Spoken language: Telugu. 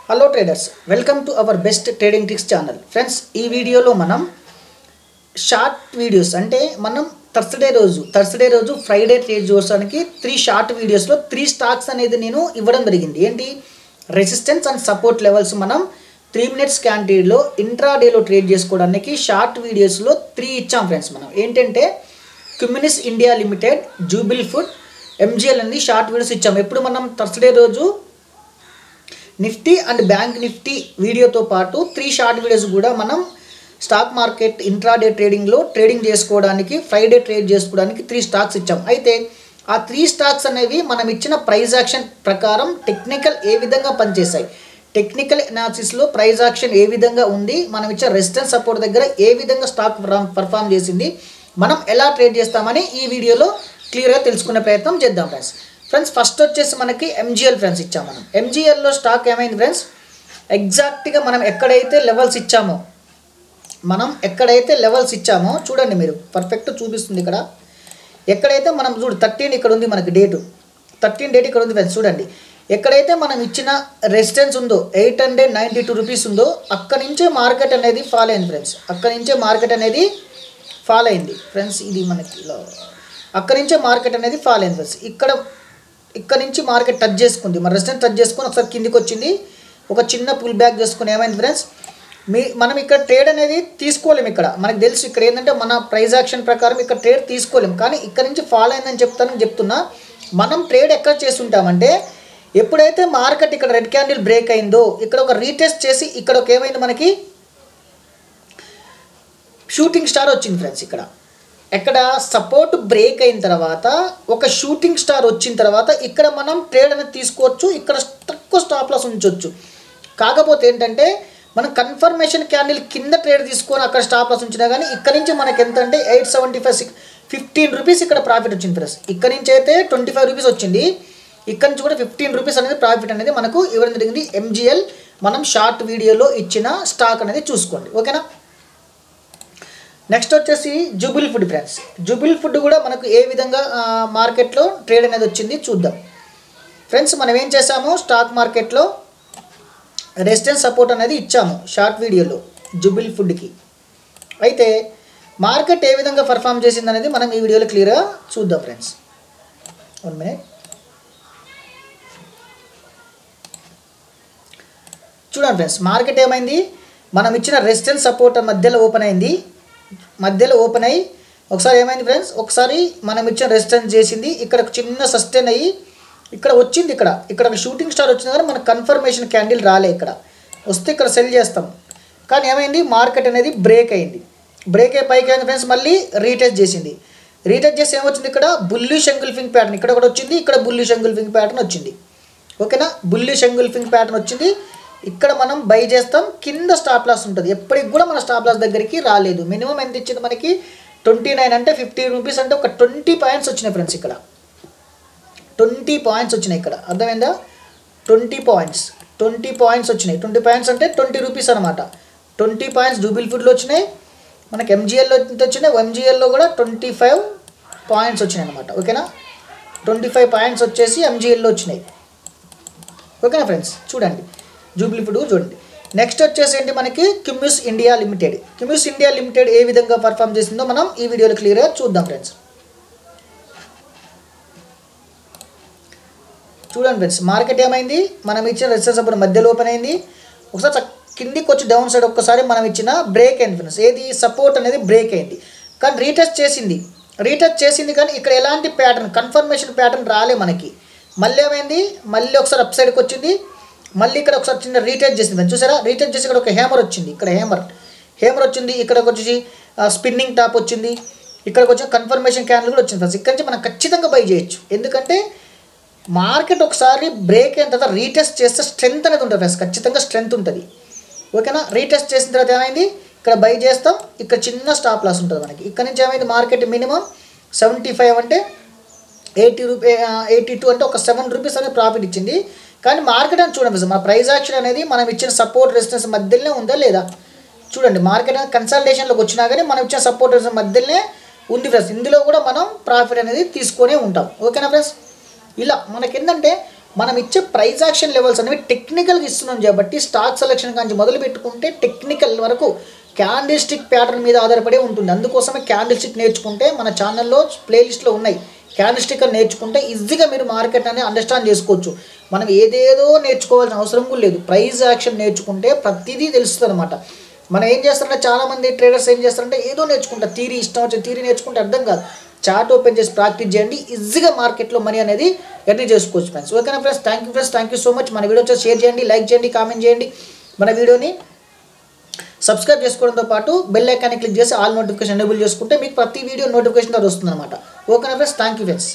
Hello traders, welcome to our best trading tricks channel. Friends, ఈ వీడియోలో మనం షార్ట్ వీడియోస్ అంటే మనం థర్స్డే రోజు ఫ్రైడే ట్రేడ్ చేయడానికి 3 షార్ట్ వీడియోస్లో 3 స్టాక్స్ అనేది నేను ఇవ్వడం జరిగింది. ఏంటి రెసిస్టెన్స్ అండ్ సపోర్ట్ లెవెల్స్ మనం 3 మినిట్స్ క్యాంటీన్లో ఇంట్రాడేలో ట్రేడ్ చేసుకోవడానికి షార్ట్ వీడియోస్లో 3 ఇచ్చాం ఫ్రెండ్స్. మనం ఏంటంటే Cummins India Limited, Jubilant food, MGL అనేది షార్ట్ వీడియోస్ ఇచ్చాం. ఎప్పుడు మనం థర్స్డే రోజు నిఫ్టీ అండ్ బ్యాంక్ నిఫ్టీ వీడియోతో పాటు 3 షార్ట్ వీడియోస్ కూడా మనం స్టాక్ మార్కెట్ ఇంట్రాడే ట్రేడింగ్లో ట్రేడింగ్ చేసుకోవడానికి ఫ్రైడే ట్రేడ్ చేసుకోవడానికి 3 స్టాక్స్ ఇచ్చాం. అయితే ఆ 3 స్టాక్స్ అనేవి మనం ఇచ్చిన ప్రైస్ యాక్షన్ ప్రకారం టెక్నికల్ ఏ విధంగా పనిచేస్తాయి, టెక్నికల్ అనాలిసిస్లో ప్రైస్ యాక్షన్ ఏ విధంగా ఉంది, మనం ఇచ్చిన రెసిస్టెన్స్ సపోర్ట్ దగ్గర ఏ విధంగా స్టాక్ పర్ఫామ్ చేసింది, మనం ఎలా ట్రేడ్ చేస్తామని ఈ వీడియోలో క్లియర్గా తెలుసుకునే ప్రయత్నం చేద్దాం ఫ్రెండ్స్. ఫస్ట్ వచ్చేసి మనకి ఎంజిఎల్ ఫ్రెండ్స్ ఇచ్చాము. మనం ఎంజిఎల్లో స్టాక్ ఏమైంది ఫ్రెండ్స్, ఎగ్జాక్ట్గా మనం ఎక్కడైతే లెవెల్స్ ఇచ్చామో చూడండి, మీరు పర్ఫెక్ట్ చూపిస్తుంది ఇక్కడ. ఎక్కడైతే మనం 13 ఇక్కడ ఉంది, మనకి డేటు 13 డేట్ ఇక్కడ ఉంది ఫ్రెండ్స్. చూడండి, ఎక్కడైతే మనం ఇచ్చిన రెసిస్టెన్స్ ఉందో 892 రూపీస్ ఉందో అక్కడి నుంచే మార్కెట్ అనేది ఫాల్ అయింది ఫ్రెండ్స్. ఇది మనకి అక్కడి నుంచే మార్కెట్ అనేది ఫాల్ అయింది ఫ్రెండ్స్. ఇక్కడ నుంచి మార్కెట్ టచ్ చేసుకుంది, మన రెసిస్టెన్స్ టచ్ చేసుకొని ఒకసారి కిందికి వచ్చింది, ఒక చిన్న పుల్ బ్యాక్ చేసుకుని ఏమైంది ఫ్రెండ్స్, మనం ఇక్కడ ట్రేడ్ అనేది తీసుకోలేము. ఇక్కడ మనకు తెలుసు, ఇక్కడ ఏంటంటే మన ప్రైస్ యాక్షన్ ప్రకారం ఇక్కడ ట్రేడ్ తీసుకోలేము. కానీ ఇక్కడ నుంచి ఫాల్ అయిందని చెప్తున్నా. మనం ట్రేడ్ ఎక్కడ చేస్తుంటామంటే ఎప్పుడైతే మార్కెట్ ఇక్కడ రెడ్ క్యాండిల్ బ్రేక్ అయిందో ఇక్కడ ఒక రీటెస్ట్ చేసి ఇక్కడ ఒక ఏమైంది, మనకి షూటింగ్ స్టార్ వచ్చింది ఫ్రెండ్స్. ఇక్కడ సపోర్ట్ బ్రేక్ అయిన తర్వాత ఒక షూటింగ్ స్టార్ వచ్చిన తర్వాత ఇక్కడ మనం ట్రేడ్ అనేది తీసుకోవచ్చు, ఇక్కడ తక్కువ స్టాప్ లాస్ ఉంచవచ్చు. కాకపోతే ఏంటంటే మనం కన్ఫర్మేషన్ క్యాండిల్ కింద ట్రేడ్ తీసుకొని అక్కడ స్టాప్ లాస్ ఉంచినా కానీ ఇక్కడ నుంచి మనకి ఎంత అంటే 875 15 రూపీస్ ఇక్కడ ప్రాఫిట్ వచ్చింది ఫ్రెండ్స్. ఇక్కడ నుంచి అయితే 25 రూపీస్ వచ్చింది, ఇక్కడ నుంచి కూడా 15 రూపీస్ అనేది ప్రాఫిట్ అనేది మనకు ఇవ్వడం జరిగింది. ఎంజిఎల్ మనం షార్ట్ వీడియోలో ఇచ్చిన స్టాక్ అనేది చూసుకోండి, ఓకేనా. నెక్స్ట్ వచ్చేసి Jubilee food friends. Jubilee food కూడా మనకు ఏ విధంగా మార్కెట్లో ట్రేడ్ అనేది వచ్చింది చూద్దాం ఫ్రెండ్స్. మనం ఏం చేసాము, స్టాక్ మార్కెట్లో రెసిస్టెన్స్ సపోర్ట్ అనేది ఇచ్చాము షార్ట్ వీడియోలో జూబిల్ ఫుడ్కి. అయితే మార్కెట్ ఏ విధంగా పర్ఫామ్ చేసింది అనేది మనం ఈ వీడియోలో క్లియర్గా చూద్దాం ఫ్రెండ్స్. 1 మినిట్ చూడండి ఫ్రెండ్స్, మార్కెట్ ఏమైంది, మనం ఇచ్చిన రెసిస్టెన్స్ సపోర్ట్ మధ్యలో ఓపెన్ అయ్యి ఒకసారి ఏమైంది ఫ్రెండ్స్, ఒకసారి మనం ఇచ్చిన రెసిస్టెన్స్ చేసింది, ఇక్కడ ఒక చిన్న సస్టైన్ అయ్యి ఇక్కడ వచ్చింది, ఇక్కడ ఒక షూటింగ్ స్టార్ వచ్చింది కానీ మనకు కన్ఫర్మేషన్ క్యాండిల్ రాలే. ఇక్కడ వస్తే ఇక్కడ సెల్ చేస్తాం, కానీ ఏమైంది మార్కెట్ అనేది బ్రేక్ అయ్యి పైకి అయింది ఫ్రెండ్స్. మళ్ళీ రీటెస్ట్ చేసి ఏమొచ్చింది, ఇక్కడ బుల్లిష్ ఎంగుల్ఫింగ్ ప్యాటర్న్ ఇక్కడ ఒకటి వచ్చింది, ఇక్కడ బుల్లిష్ ఎంగుల్ఫింగ్ ప్యాటర్న్ వచ్చింది, ఓకేనా. బుల్లిష్ ఎంగుల్ఫింగ్ ప్యాటర్న్ వచ్చింది, ఇక్కడ మనం బై చేస్తాం, కింద స్టాప్ లాస్ ఉంటుంది. ఎప్పటికి కూడా మన స్టాప్ లాస్ దగ్గరికి రాలేదు. మినిమం ఎంత ఇచ్చింది మనకి 29 అంటే 50 రూపీస్ అంటే ఒక 20 పాయింట్స్ వచ్చినాయి ఫ్రెండ్స్. ఇక్కడ 20 పాయింట్స్ వచ్చినాయి, ఇక్కడ అర్థమైందా, 20 పాయింట్స్ వచ్చినాయి. 20 పాయింట్స్ అంటే 20 రూపీస్ అనమాట. 20 పాయింట్స్ జూబిల్ ఫుడ్లో వచ్చినాయి, మనకి ఎంజిఎల్లో ఎంత వచ్చినాయి, ఎంజిఎల్లో కూడా 25 పాయింట్స్ వచ్చినాయి అనమాట, ఓకేనా. 25 పాయింట్స్ వచ్చేసి ఎంజిఎల్లో వచ్చినాయి, ఓకేనా ఫ్రెండ్స్. చూడండి జూబిల్ ఫుడ్ చూడండి. నెక్స్ట్ వచ్చేసి ఏంటి, మనకి క్యుమిస్ ఇండియా లిమిటెడ్ ఏ విధంగా పర్ఫామ్ చేసిందో మనం ఈ వీడియోలో క్లియర్గా చూద్దాం ఫ్రెండ్స్. చూడండి ఫ్రెండ్స్, మార్కెట్ ఏమైంది, మనం ఇచ్చిన రెసిస్టెన్స్ సపోర్ట్ మధ్యలో ఓపెన్ అయింది, ఒకసారి కిందికి వచ్చి డౌన్ సైడ్ ఒక్కసారి మనం ఇచ్చిన బ్రేక్ అయింది ఫ్రెండ్స్. ఏది సపోర్ట్ అనేది బ్రేక్ అయింది, కానీ రీటెస్ట్ చేసింది కానీ ఇక్కడ ఎలాంటి ప్యాటర్న్ కన్ఫర్మేషన్ ప్యాటర్న్ రాలే మనకి. మళ్ళీ ఏమైంది, మళ్ళీ ఒకసారి అప్ సైడ్కి వచ్చింది, మళ్ళీ ఇక్కడ ఒకసారి చిన్న రీటెస్ట్ చేసింది చూసారా. రీటెస్ట్ చేసి ఇక్కడ ఒక హేమర్ వచ్చింది, ఇక్కడ హేమర్ వచ్చింది, ఇక్కడ వచ్చి స్పిన్నింగ్ టాప్ వచ్చింది, ఇక్కడికి వచ్చి కన్ఫర్మేషన్ క్యాండిల్ కూడా వచ్చింది ఫ్రెండ్స్. ఇక్కడ నుంచి మనం ఖచ్చితంగా బై చేయొచ్చు, ఎందుకంటే మార్కెట్ ఒకసారి బ్రేక్ అయిన తర్వాత రీటెస్ట్ చేస్తే స్ట్రెంత్ అనేది ఉంటుంది ఫ్రెండ్స్, ఖచ్చితంగా స్ట్రెంత్ ఉంటుంది, ఓకేనా. రీటెస్ట్ చేసిన తర్వాత ఏమైంది, ఇక్కడ బై చేస్తాం, ఇక్కడ చిన్న స్టాప్ లాస్ ఉంటుంది మనకి. ఇక్కడ నుంచి ఏమైంది, మార్కెట్ మినిమం 75 అంటే 82 అంటే ఒక 7 రూపీస్ అనేది ప్రాఫిట్ ఇచ్చింది. కానీ మార్కెట్ అని చూడండి, మన ప్రైస్ యాక్షన్ అనేది మనం ఇచ్చిన సపోర్ట్ రెసిస్టెన్స్ మధ్యలోనే ఉందా లేదా చూడండి. మార్కెట్ అనేది కన్సల్టేషన్లోకి వచ్చినా కానీ మనం ఇచ్చిన సపోర్ట్ రెసిస్టెన్స్ మధ్యలోనే ఉంది ఫ్రెండ్స్. ఇందులో కూడా మనం ప్రాఫిట్ అనేది తీసుకొనే ఉంటాం, ఓకేనా ఫ్రెండ్స్. ఇలా మనకి ఏంటంటే మనం ఇచ్చే ప్రైస్ యాక్షన్ లెవెల్స్ అనేవి టెక్నికల్గా ఇస్తున్నాం కాబట్టి స్టాక్ సెలెక్షన్ కానీ మొదలు పెట్టుకుంటే టెక్నికల్ వరకు క్యాండిల్ స్టిక్ ప్యాటర్న్ మీద ఆధారపడి ఉంటుంది. అందుకోసమే క్యాండిల్ స్టిక్ నేర్చుకుంటే మన ఛానల్లో ప్లేలిస్ట్లో ఉన్నాయి. క్యాండిల్ స్టిక్ నేర్చుకుంటే ఈజీగా మీరు మార్కెట్ అనేది అండర్స్టాండ్ చేసుకోవచ్చు. మనం ఏదేదో నేర్చుకోవాల్సిన అవసరం కూడా లేదు. ప్రైస్ యాక్షన్ నేర్చుకుంటే ప్రతిదీ తెలుస్తుంది అనమాట. మనం ఏం చేస్తారంటే చాలామంది ట్రేడర్స్ ఏం చేస్తారంటే ఏదో నేర్చుకుంటారు, థీరీ ఇష్టం వచ్చిన థీరీ నేర్చుకుంటే అర్థం కాదు. చార్ట్ ఓపెన్ చేసి ప్రాక్టీస్ చేయండి, ఈజీగా మార్కెట్లో మనీ అనేది ఎర్న్ చేసుకోవచ్చు ఫ్రెండ్స్. ఓకేనా friends, thank you so much. మన వీడియో వచ్చి షేర్ చేయండి, లైక్ చేయండి, కామెంట్ చేయండి. మన వీడియోని సబ్స్క్రైబ్ చేసుకోవడంతో పాటు బెల్ ఐకాన్ని క్లిక్ చేసి ఆల్ నోటిఫికేషన్ ఎనేబుల్ చేసుకుంటే మీకు ప్రతి వీడియో నోటిఫికేషన్ ద్వారా వస్తుంది అనమాట. ఓకేనా ఫ్రెండ్స్, థ్యాంక్ యూ ఫ్రెండ్స్.